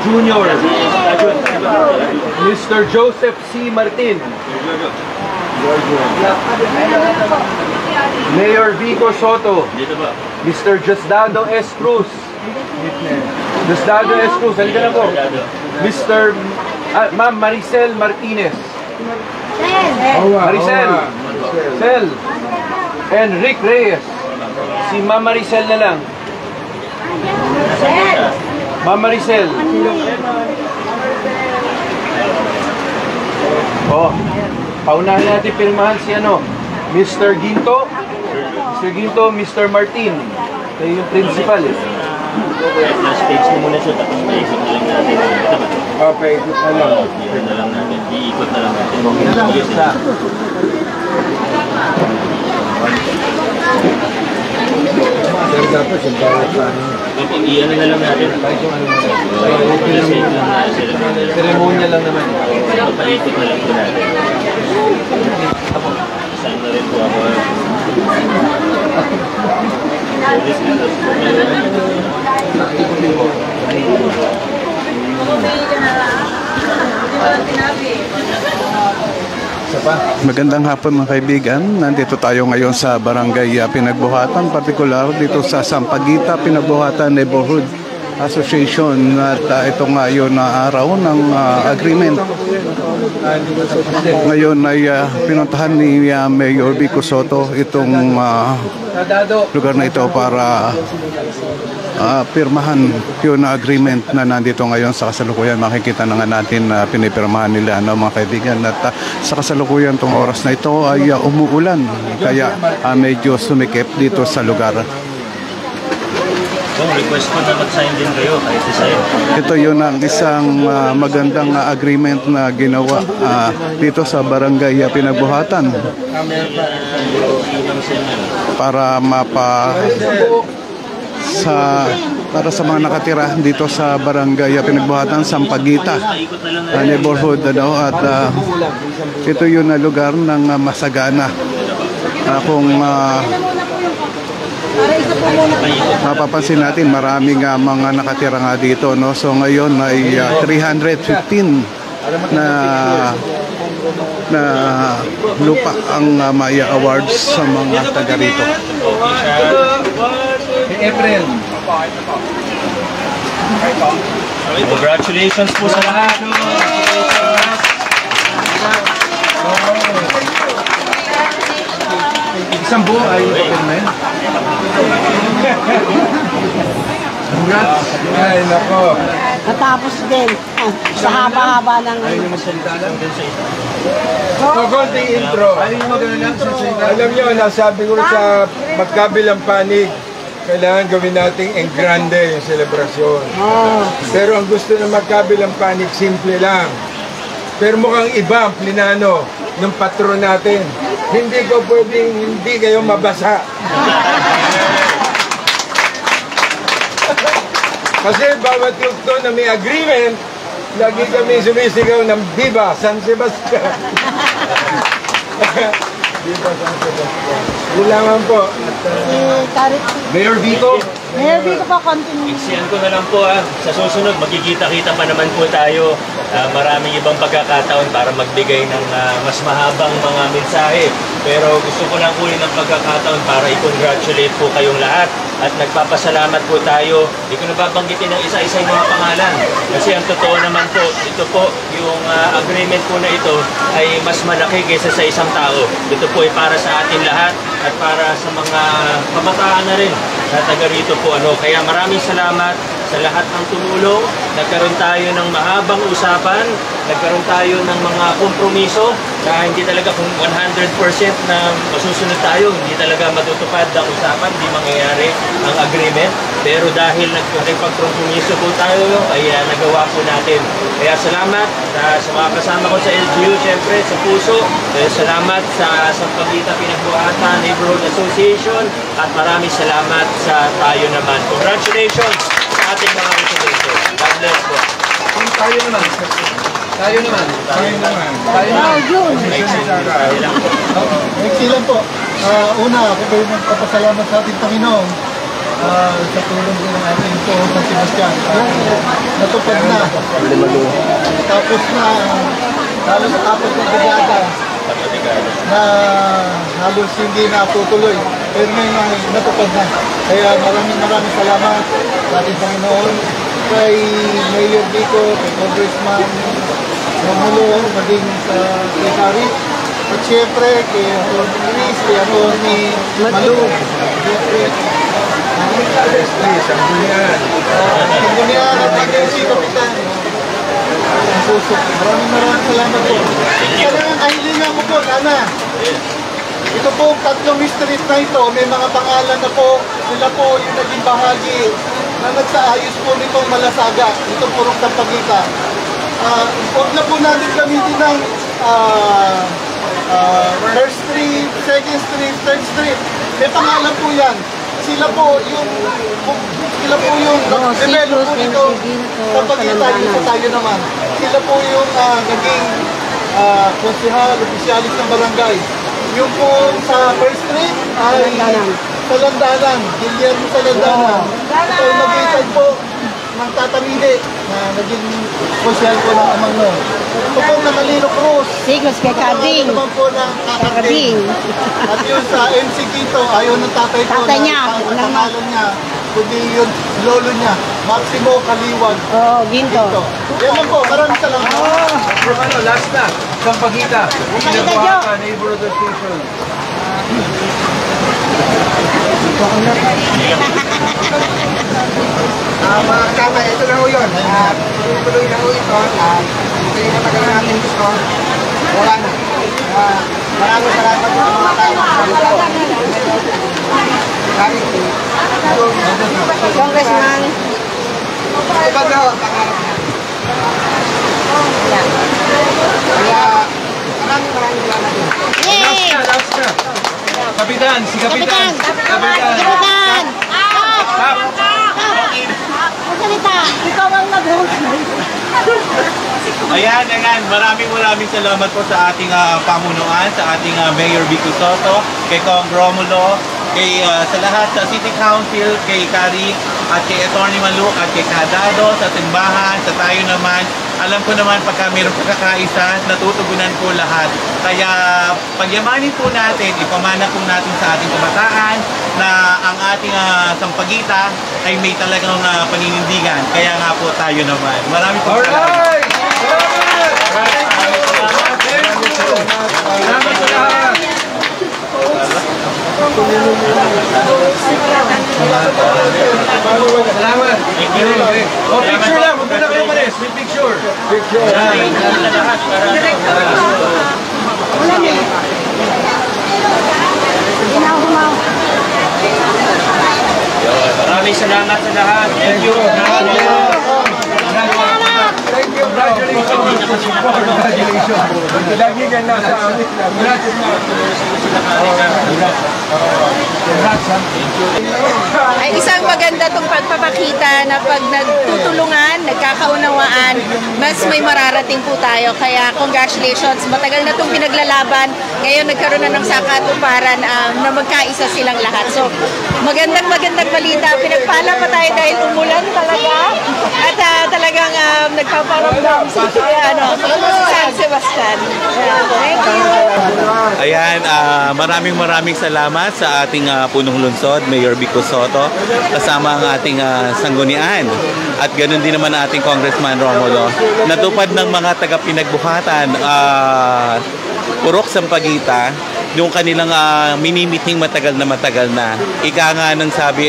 Junior, Mr. Joseph C. Martin, Mayor Vico Soto, Mr. Justdado S. Cruz, Justdado S. Cruz, halika na po, Mr. Ma'am Maricel Martinez, Maricel, Cel, and Rick Reyes. Si Ma'am Maricel na lang. Ma'am Maricel. Oh, paunahin natin pirmahan si Mr. Ginto. Mr. Ginto, Mr. Martin. Kayo yung principal eh. Last page mo muna siya, tapos may ikot na lang natin. Okay, ikot na lang. Ikot na lang natin. Iikot na lang natin. Pero dapat yung bawat paano. Iyan na lang natin. Kahit yung ano naman. Seremonya lang naman. Paikot na lang po natin. Saan na rin po ako. Magandang hapon mga kaibigan. Nandito tayo ngayon sa Barangay Pinagbuhatan, partikular dito sa Sampaguita Pinagbuhatan Neighborhood Association, at ito ngayon na araw ng agreement. Ngayon ay pinuntahan ni Mayor Vico Soto itong lugar na ito para pirmahan yung agreement na nandito ngayon sa kasalukuyan. Makikita na nga natin na pinipirmahan nila mga kaibigan, at sa kasalukuyan tong oras na ito ay umuulan, kaya medyo sumikip dito sa lugar. So, request ko na mag-sign din kayo kahit isa. Ito yun ang isang magandang agreement na ginawa dito sa Barangay Pinagbuhatan para para sa mga nakatira dito sa Barangay Pinagbuhatan, Sampaguita neighborhood, at ito yun na lugar ng masagana. Kung mapapansin natin, maraming mga nakatira nga dito, no? So ngayon ay 315 na lupa ang Maya Awards sa mga taga rito. April. Congratulations po sa lahat. Isang buo ay open. Congrats. Ay, nako. Natapos din sa haba-haba ng... Ayaw yung magsalita lang. Konting intro. Ayaw yung magano lang sa salita. Alam nyo, nasabi ko sa magkabilang panig, kailangan gawin nating en grande yung selebrasyon. Pero ang gusto ng magkabilang panig, simple lang. Pero mukhang iba ang plinano ng patron natin. Hindi ko pwedeng hindi kayo mabasa. Kasi bawat yugto na may agreement, lagi kami sumisigaw ng Viva San Sebastian. Viva San Sebastian. Kailangan po. Mayor Vico. Mayor Vico pa, continue. Iksiyan ko na lang po sa susunod, magkikita-kita pa naman po tayo. Maraming ibang pagkakataon para magbigay ng mas mahabang mga mensahe. Pero gusto ko lang kunin ng pagkakataon para i-congratulate po kayong lahat. At nagpapasalamat po tayo. Hindi ko nababanggitin ng isa-isa yung mga pangalan. Kasi ang totoo naman po, ito po, yung agreement po na ito ay mas malaki kaysa sa isang tao. Ito po ay para sa atin lahat at para sa mga kabataan na rin na taga rito po. Kaya maraming salamat sa lahat ng tumulong. Nagkaroon tayo ng mahabang usapan, nagkaroon tayo ng mga kompromiso na hindi talaga kung 100% na masusunod tayo, hindi talaga matutupad ang usapan, hindi mangyayari ang agreement. Pero dahil nagpagkompromiso po tayo, ay nagawa po natin. Kaya salamat sa mga kasama ko sa LGU, syempre sa puso. Salamat sa Sampaguita Pinagbuhatan Neighborhood Association, at maraming salamat sa tayo naman. Congratulations sa ating mga residente. God bless po. Tayo naman. Tayo naman. Next lang po. Una, ako kayo magpapasalamat sa ating Panginoon sa tulong din ng ating po sa Sebastian. Natupad na. Tapos na halos 4 na brigada na halos hindi na tutuloy. Pero ngayon ay natupad na. Kaya maraming salamat sa ating Panginoon, kay Mayor Vico, kay Congressman Romulo, maging sa kay Kari, at syempre kay Chris, kay ni Malu, Sanggunian at Agency Kapitan. Ang puso. Maraming salamat po. Talagang kahilingan mo po, Nana. Ito po, 3 street na ito, may mga pangalan na po. Sila po yung naging bahagi na nagsaayos po nitong Malasaga. Ito purong Sampaguita. Huwag na po natin gamitin ng First Street, Second Street, Third Street. May pangalan po yan. Sila po yung develop po nito Sampaguita. Ito tayo naman. Sila po yung naging konsehal, opisyalis ng barangay. Yung po sa First Street ay Salandanan, Guillermo Salandanan. Ito yung nag-iisag po ng Tatamili na naging konsehal po ng Amangno. Ito po ng Kalino Cruz. Sigos kay Kading. Ito naman po ng Kakading. At yun sa MC Quito, ayaw ng tatay ko Tatay niya. Pangalan niya, kundi yun lolo niya, Maximo Kaliwag. Oo, Ginto. Yan lang po, maraming salamat. Last na. Sampaguita. Sampaguita, Neighborhood Association. Mga kamay, ito lang ho yun. Tuloy lang ho ito. Ito yung matagal natin gusto. Wala na. Maraming salamat po sa mga tayo. Congressman. Ito daw. Kaya maraming salamat. Yay! Last na. Kapitan, si Kapitan. Kapitan! Magsalita, ikaw ang nag-host. Ayan. Maraming salamat po sa ating pamunuan, sa ating Mayor Vico Soto, kay Kong Romulo, kay sa lahat sa City Council, kay Kari, at kay Atty. Maluk, at kay Kadado, sa simbahan, sa tayo naman. Alam ko naman pagka mayroong pagkakaisa, natutugunan po lahat. Kaya pagyamanin po natin, ipamana po natin sa ating kabataan na ang ating Sampaguita ay may talagang paninindigan. Kaya nga po tayo naman. Maraming po salamat. Salamat sa lahat. Salamat. O, picture lang. Huwag na kayo malis. May picture. Maraming salamat sa lahat. Thank you. Congratulations. Lagi ka na sa amin. Ay isang maganda itong pagpapakita na pag nagtutulungan, nagkakaunawaan, mas may mararating po tayo. Kaya congratulations, matagal na itong pinaglalaban. Ngayon nagkaroon na ng sakatuparan na magkaisa silang lahat. So magandang balita. Pinagpala pa tayo dahil umulan talaga. At talagang nagpaparamdam si San Sebastian. Thank you. Ayan, maraming salamat sa ating punong lungsod, Mayor Vico Soto, kasama ang ating sanggunian. At ganoon din naman ang ating Congressman Romulo. Natupad ng mga taga-pinagbuhatan, Purok Sampaguita, yung kanilang mini-meeting matagal na. Ika nga nang sabi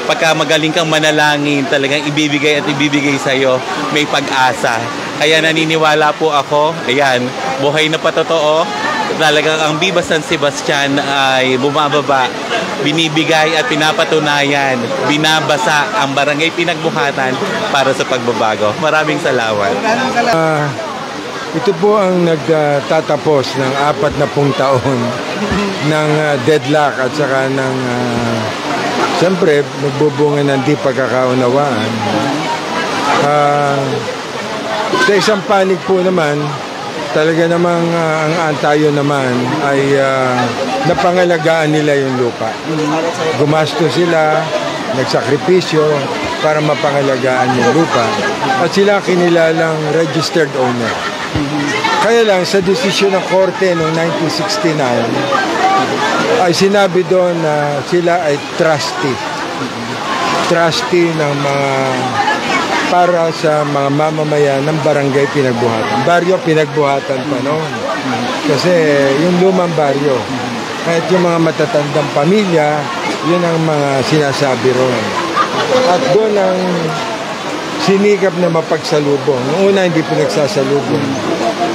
pagka magaling kang manalangin, talagang ibibigay sa'yo, may pag-asa. Kaya naniniwala po ako, ayan, buhay na patotoo, talagang ang Viva San Sebastian ay bumababa, binibigay at pinapatunayan, binabasa ang barangay pinagbuhatan para sa pagbabago. Maraming salamat. Ito po ang nagtatapos ng 40 taon ng deadlock at saka ng siyempre nagbubunga ng di pagkakaunawaan. Sa isang panig po naman, talaga namang ang tayo naman ay napangalagaan nila yung lupa. Gumasto sila nagsakripisyo para mapangalagaan yung lupa. At sila kinilalang registered owner. Kaya lang, sa desisyon ng korte noong 1969, ay sinabi doon na sila ay trustee. Trustee ng mga para sa mga mamamayan ng barangay Pinagbuhatan. Baryo Pinagbuhatan pa noon. Kasi yung lumang baryo, kahit yung mga matatandang pamilya, yun ang mga sinasabi ron. At doon ang sinikap na mapagsalubong. Noong una hindi pinagsasalubong.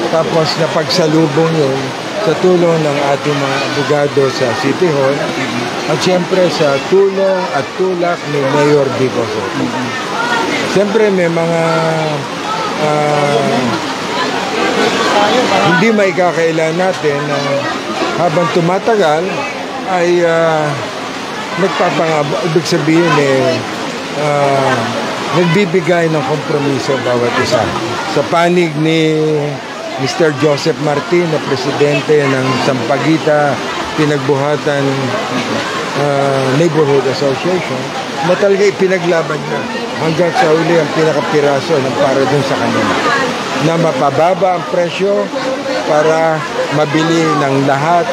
Tapos napagsalubong yun sa tulong ng ating mga abogado sa City Hall at siyempre sa tulong at tulak ni Mayor Vico Soto. Siyempre may mga hindi maikakailan natin na habang tumatagal ay ibig sabihin nagbibigay ng kompromiso bawat isa. Sa panig ni Mr. Joseph Martin na presidente ng Sampaguita Pinagbuhatan Neighborhood Association, na talaga ipinaglaban na hanggang sa uli ang pinakapiraso ng para dun sa kanila na mapababa ang presyo para mabili ng lahat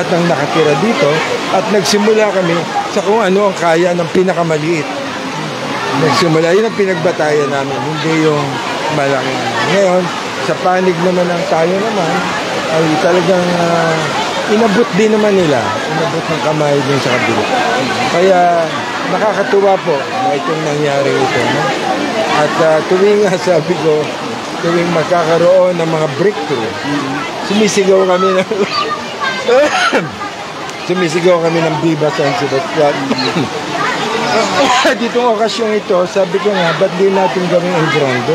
ng nakatira dito, at nagsimula kami sa kung ano ang kaya ng pinakamaliit. Nagsimula, yun ang pinagbatayan namin, hindi yung malaki. Ngayon, sa panig naman ng tayo naman, ay talagang inabot din naman nila. Inabot ng kamay din sa kabila. Kaya nakakatuwa po na itong nangyari ito. No? At tuwing sabi ko, tuwing magkakaroon ng mga breakthrough, sumisigaw kami ng Viva San Sebastian. Ditong okasyong ito, sabi ko nga, ba't di natin gawin ang grande?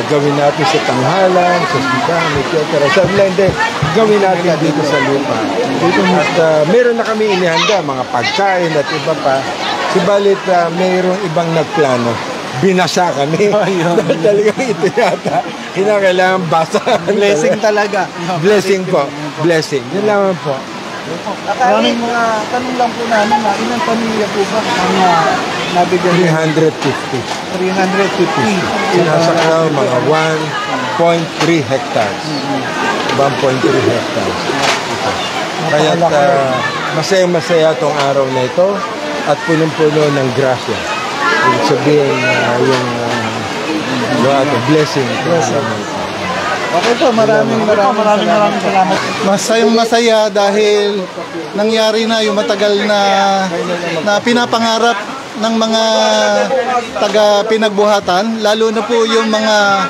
Gawin natin sa tanghalan, sa sigahan, etc. Sabi lang, hindi, gawin natin dito sa lupa. At meron na kami inihanda, mga pagkain at iba pa. Subalit, mayroong ibang nagplano. Binasa kami. Dahil talagang ito yata. Kinakailangan basa. Blessing talaga. Blessing po. Blessing. Yun lang po. Maraming mga tanong lang po namin na ilang pamilya po ba ang nabigyan? 350. 350. Sinasakal mga 1.3 hectares. 1.3 hectares. Kaya masaya-masaya itong araw na ito at punong-puno ng grasya. Ibig sabihin yung blessing. Okay po, maraming salamat. Masayang-masaya dahil nangyari na yung matagal na pinapangarap ng mga taga Pinagbuhatan, lalo na po yung mga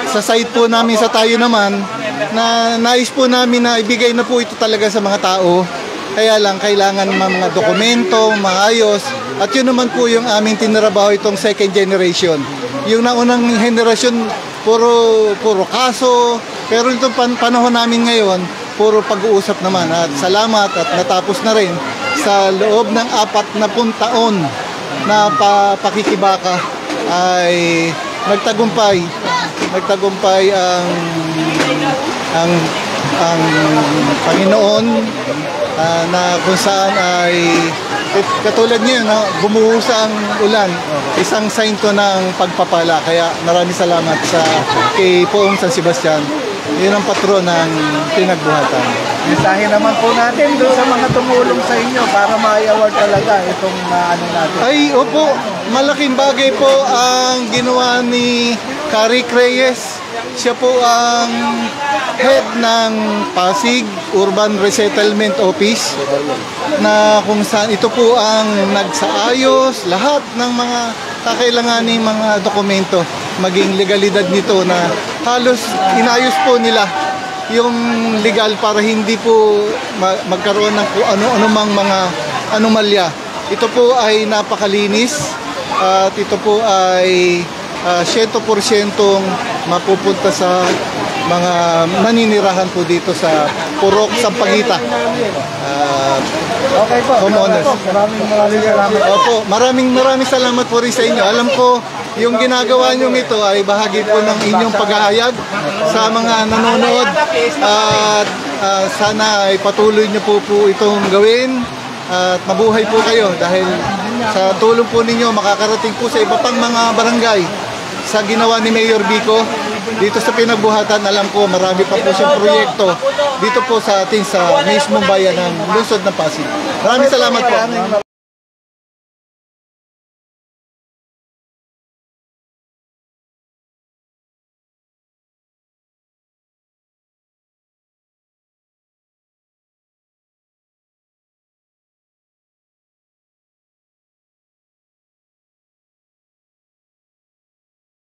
sa site po namin sa tayo naman, na nais po namin na ibigay na po ito talaga sa mga tao. Kaya lang kailangan mga dokumento, maayos, at yun naman po yung aming tinrabaho itong second generation. Yung naunang generasyon, puro kaso, pero itong panahon namin ngayon, puro pag-uusap naman. At salamat at natapos na rin sa loob ng 40 taon na pakikibaka ay nagtagumpay ang Panginoon na kung saan ay katulad niyo bumuhos ang ulan, isang sign to ng pagpapala. Kaya maraming salamat kay Poong San Sebastian. Yun ang patron ng Pinagbuhatan. Mensahe naman po natin doon sa mga tumulong sa inyo para ma-award talaga itong ano natin. Ay, opo, malaking bagay po ang ginawa ni Carrick Reyes. Siya po ang head ng Pasig Urban Resettlement Office, na kung saan ito po ang nagsaayos lahat ng mga kakailanganing mga dokumento, maging legalidad nito, na halos inayos po nila yung legal para hindi po magkaroon ng ano-anumang mga anomalya. Ito po ay napakalinis at ito po ay 100% mapupunta sa mga naninirahan po dito sa Purok Sampaguita. Okay po. Homeowners. Maraming salamat. Opo, maraming salamat po rin sa inyo. Alam ko, yung ginagawa nyo ito ay bahagi po ng inyong paghahayag sa mga nanonood. At Sana ipatuloy niyo po itong gawin at mabuhay po kayo dahil sa tulong po ninyo makakarating po sa iba pang mga barangay sa ginawa ni Mayor Vico. Dito sa Pinagbuhatan, alam ko marami pa po siyang proyekto dito po sa atin sa mismong bayan ng lungsod ng Pasig. Maraming salamat po.